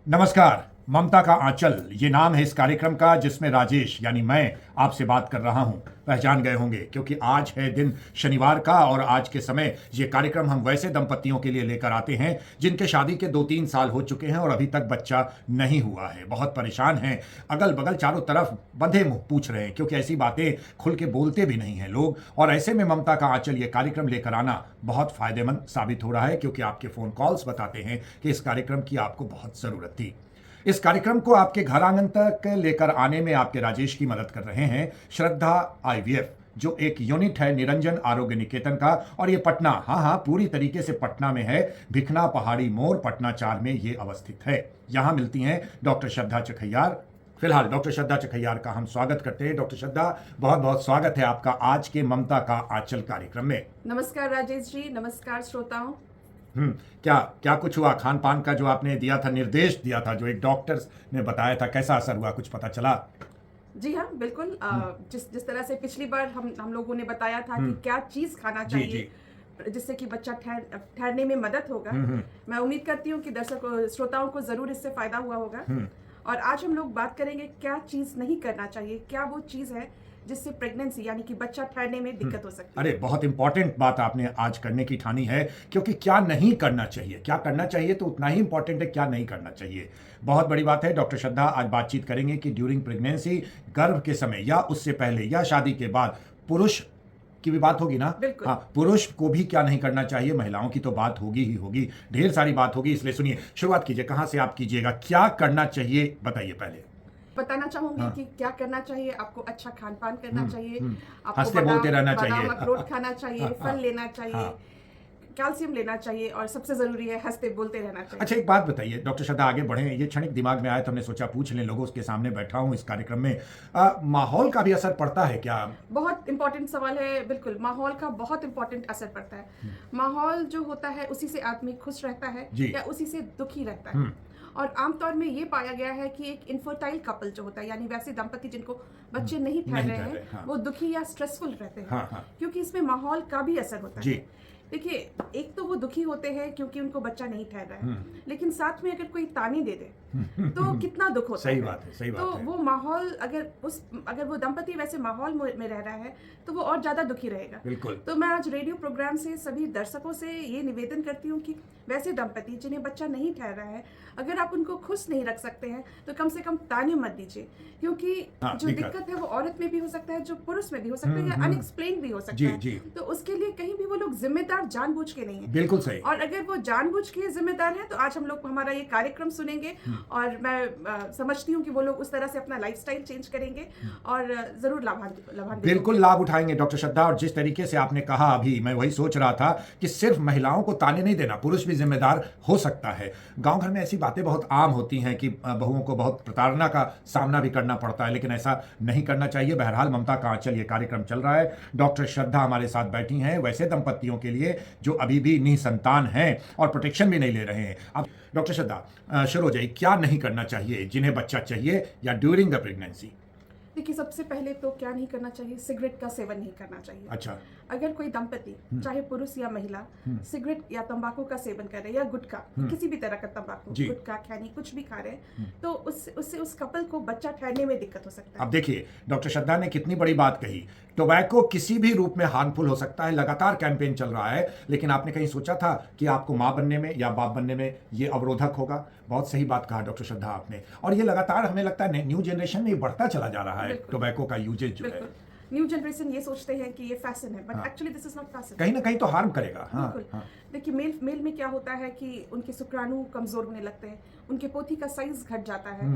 नमस्कार। ममता का आंचल ये नाम है इस कार्यक्रम का, जिसमें राजेश यानी मैं आपसे बात कर रहा हूं। पहचान गए होंगे क्योंकि आज है दिन शनिवार का और आज के समय ये कार्यक्रम हम वैसे दंपतियों के लिए लेकर आते हैं जिनके शादी के 2-3 साल हो चुके हैं और अभी तक बच्चा नहीं हुआ है। बहुत परेशान हैं, अगल बगल चारों तरफ बंधे मुंह पूछ रहे हैं क्योंकि ऐसी बातें खुल के बोलते भी नहीं हैं लोग। और ऐसे में ममता का आंचल ये कार्यक्रम लेकर आना बहुत फायदेमंद साबित हो रहा है क्योंकि आपके फोन कॉल्स बताते हैं कि इस कार्यक्रम की आपको बहुत जरूरत थी। इस कार्यक्रम को आपके घर आंगन तक लेकर आने में आपके राजेश की मदद कर रहे हैं श्रद्धा आईवीएफ, जो एक यूनिट है निरंजन आरोग्य निकेतन का। और ये पटना, हाँ पूरी तरीके से पटना में है। भिखना पहाड़ी मोड़ पटना 4 में ये अवस्थित है। यहाँ मिलती हैं डॉक्टर श्रद्धा चखैयार। फिलहाल डॉक्टर श्रद्धा चखैयार का हम स्वागत करते हैं। डॉक्टर श्रद्धा, बहुत बहुत स्वागत है आपका आज के ममता का आंचल कार्यक्रम में। नमस्कार राजेश जी, नमस्कार श्रोताओं। क्या क्या कुछ हुआ? खान पान का जो आपने दिया था, निर्देश दिया था, जो एक डॉक्टर ने बताया था, कैसा असर हुआ? कुछ पता चला? जी हाँ, बिल्कुल। जिस तरह से पिछली बार हम लोगों ने बताया था कि क्या चीज खाना चाहिए जिससे कि बच्चा ठहरने में मदद होगा। मैं उम्मीद करती हूँ कि श्रोताओं को जरूर इससे फायदा हुआ होगा। और आज हम लोग बात करेंगे क्या चीज नहीं करना चाहिए, क्या वो चीज है जिससे प्रेगनेंसी यानी कि बच्चा ठहरने में दिक्कत हो सकती है। अरे बहुत इंपॉर्टेंट बात आपने आज करने की ठानी है, क्योंकि क्या नहीं करना चाहिए, क्या करना चाहिए तो उतना ही इंपॉर्टेंट है क्या नहीं करना चाहिए। बहुत बड़ी बात है। डॉक्टर श्रद्धा आज बातचीत करेंगे कि ड्यूरिंग प्रेगनेंसी, गर्भ के समय या उससे पहले या शादी के बाद, पुरुष की भी बात होगी ना? हाँ, पुरुष को भी क्या नहीं करना चाहिए, महिलाओं की तो बात होगी ही होगी, ढेर सारी बात होगी। इसलिए सुनिए, शुरुआत कीजिए, कहाँ से आप कीजिएगा, क्या करना चाहिए बताइए। पहले बताना चाहूंगी कि क्या करना चाहिए। आपको अच्छा खान पान करना चाहिए, आपको हंसते बोलते रहना चाहिए, बादाम अखरोट खाना चाहिए, फल लेना चाहिए, कैल्शियम लेना चाहिए और सबसे जरूरी है हंसते बोलते रहना चाहिए। अच्छा, एक बात बताइए डॉक्टर श्रद्धा, आगे बढ़े। ये क्षणिक दिमाग में आया तो हमने सोचा पूछ लें, लोगों के सामने बैठा हूं इस कार्यक्रम में। माहौल का भी असर पड़ता है क्या? बहुत इंपॉर्टेंट सवाल है। बिल्कुल, माहौल का बहुत इंपॉर्टेंट असर पड़ता है। माहौल जो होता है उसी से आदमी खुश रहता है या उसी से दुखी रहता है। और आमतौर में ये पाया गया है कि एक इनफर्टाइल कपल जो होता है, यानी वैसे दंपति जिनको बच्चे नहीं ठहर रहे हैं, वो दुखी या स्ट्रेसफुल रहते हैं। क्योंकि इसमें माहौल का भी असर होता है। देखिए, एक तो वो दुखी होते हैं क्योंकि उनको बच्चा नहीं ठहर रहा है, लेकिन साथ में अगर कोई ताने दे दे तो कितना दुख होता है। सही बात है, सही बात तो है। वो माहौल अगर वो दंपति वैसे माहौल में रह रहा है तो वो और ज्यादा दुखी रहेगा। बिल्कुल। तो मैं आज रेडियो प्रोग्राम से सभी दर्शकों से ये निवेदन करती हूँ कि वैसे दंपति जिन्हें बच्चा नहीं ठहर रहा है, अगर आप उनको खुश नहीं रख सकते हैं तो कम से कम ताने मत दीजिए। क्योंकि जो दिक्कत है वो औरत में भी हो सकता है, जो पुरुष में भी हो सकता है, या अनएक्सप्लेन भी हो सकता है। तो उसके लिए कहीं भी वो लोग जिम्मेदार जानबूझ के नहीं है। बिल्कुल सही। और अगर वो जानबूझ के जिम्मेदार है तो आज हम लोग हमारा ये कार्यक्रम सुनेंगे और मैं समझती हूँ कि वो लोग उस तरह से अपना लाइफस्टाइल चेंज करेंगे और जरूर लाभान्वित बिल्कुल लाभ उठाएंगे डॉक्टर श्रद्धा। और जिस तरीके से आपने कहा, अभी मैं वही सोच रहा था कि सिर्फ महिलाओं को ताने नहीं देना, पुरुष भी जिम्मेदार हो सकता है। गांव घर में ऐसी बातें बहुत आम होती हैं कि बहुओं को बहुत प्रताड़ना का सामना भी करना पड़ता है, लेकिन ऐसा नहीं करना चाहिए। बहरहाल ममता का आंचल ये कार्यक्रम चल रहा है। डॉक्टर श्रद्धा हमारे साथ बैठी हैं वैसे दंपतियों के लिए जो अभी भी निसंतान हैं और प्रोटेक्शन भी नहीं ले रहे हैं। अब डॉक्टर श्रद्धा, शुरू हो जाइए, क्या नहीं करना चाहिए जिन्हें बच्चा चाहिए या ड्यूरिंग द प्रेगनेंसी? देखिए, सबसे पहले तो क्या नहीं करना चाहिए, सिगरेट का सेवन नहीं करना चाहिए। अच्छा। अगर कोई दंपति, चाहे पुरुष या महिला, सिगरेट या तंबाकू का सेवन कर रहे हैं या गुटखा, किसी भी तरह का तंबाकू, गुटखा, खैनी कुछ भी खा रहे हैं, तो उससे उस कपल को बच्चा ठहरने में दिक्कत हो सकता है। अब देखिए, डॉक्टर श्रद्धा ने कितनी बड़ी बात कही। टोबैको किसी भी रूप में हार्मफुल हो सकता है। लगातार कैंपेन चल रहा है, लेकिन आपने कहीं सोचा था कि आपको मां बनने में या बाप बनने में ये अवरोधक होगा? बहुत सही बात कहा डॉक्टर श्रद्धा आपने। और ये लगातार हमें लगता है न्यू जनरेशन में बढ़ता चला जा रहा है टोबैको का यूजेज जो है। न्यू जनरेशन ये सोचते हैं कि ये फैशन है, but actually this is not fashion. कहीं ना कहीं तो हार्म करेगा। बिल्कुल। देखिए, मेल में क्या होता है कि उनके शुक्राणु कमजोर होने लगते हैं, उनके पोथी का साइज घट जाता है,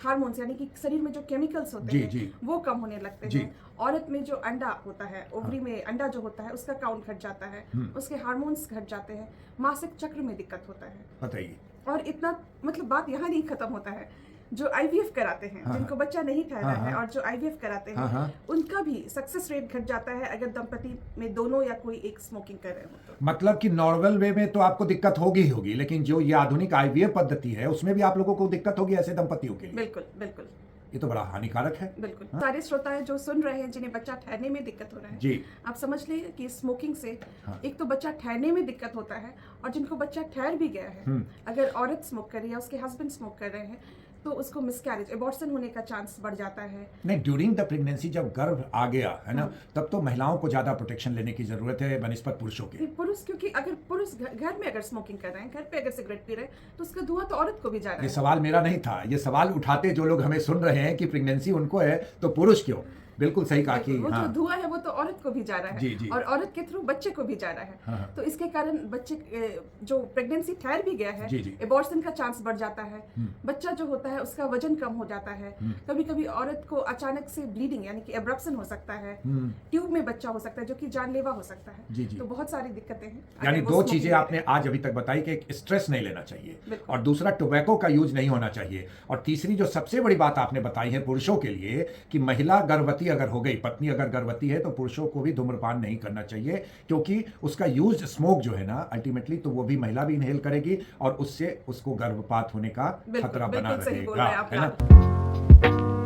हार्मोन्स यानी कि शरीर में जो केमिकल्स होते हैं वो कम होने लगते हैं। औरत में जो अंडा होता है, ओवरी में अंडा जो होता है, उसका काउंट घट जाता है, उसके हार्मोन्स घट जाते हैं, मासिक चक्र में दिक्कत होता है। बताइए। और इतना, मतलब बात यहाँ नहीं खत्म होता है। जो आईवीएफ कराते हैं, जिनको बच्चा नहीं ठहरा है और जो आईवीएफ कराते हैं, उनका भी सक्सेस रेट घट जाता है अगर दंपति में दोनों या कोई एक स्मोकिंग कर रहे हो तो। मतलब कि नॉर्मल वे में तो आपको दिक्कत होगी ही होगी, लेकिन जो ये आधुनिक आईवीएफ पद्धति है उसमें भी आप लोगों को दिक्कत होगी ऐसे दंपतियों के लिए? बिल्कुल बिल्कुल। ये तो बड़ा हानिकारक है। बिल्कुल। सारे श्रोता जो सुन रहे हैं जिन्हें बच्चा ठहरने में दिक्कत हो रहा है, जी। आप समझ लें कि स्मोकिंग से हाँ। एक तो बच्चा ठहरने में दिक्कत होता है, और जिनको बच्चा ठहर भी गया है, अगर औरत स्मोक कर रही है, उसके हस्बैंड स्मोक कर रहे हैं, तो उसको मिसकैरेज, एबॉर्शन होने का चांस बढ़ जाता है। नहीं, ड्यूरिंग द प्रेगनेंसी जब गर्भ आ गया है ना, तब तो महिलाओं को ज्यादा प्रोटेक्शन लेने की जरूरत है बनिस्बत पुरुषों के। पुरुष, क्योंकि अगर पुरुष घर में अगर स्मोकिंग कर रहे हैं, घर पे अगर सिगरेट पी रहे हैं, तो उसका धुआं तो औरत को भी जा रहा ये है। सवाल मेरा नहीं था, ये सवाल उठाते जो लोग हमें सुन रहे हैं कि प्रेगनेंसी उनको है तो पुरुष क्यों। बिल्कुल सही कहा कि वो हाँ। जो धुआं है वो तो औरत को भी जा रहा है, जी, जी। और औरत के थ्रू बच्चे को भी जा रहा है। हाँ, हाँ। तो इसके कारण बच्चे जो प्रेगनेंसी ठहर भी गया है, जी, जी। एबॉर्शन का चांस बढ़ जाता है। बच्चा जो होता है उसका वजन कम हो जाता है। कभी कभी औरत को अचानक से ब्लीडिंग यानी कि एब्रप्शन हो सकता है, ट्यूब में बच्चा हो सकता है जो कि जानलेवा हो सकता है। जी, जी। तो बहुत सारी दिक्कतें हैं। यानी अगर वो दो smoking चीजें कर आपने आज अभी तक बताई कि एक स्ट्रेस नहीं लेना चाहिए, बिल्कुल। और दूसरा टोबैको का यूज नहीं होना चाहिए, और तीसरी जो सबसे बड़ी बात आपने बताई है पुरुषों के लिए कि महिला गर्भवती अगर हो गई, पत्नी अगर गर्भवती है, तो पुरुषों को भी धूम्रपान नहीं करना चाहिए, क्योंकि उसका यूज स्मोक जो है ना अल्टीमेटली तो वो भी महिला भी इनहेल करेगी और उससे उसको गर्भपात होने का बिल्कुल, खतरा बना बिल्कुल सही बोल रहेगा, रहे हैं आप है ना।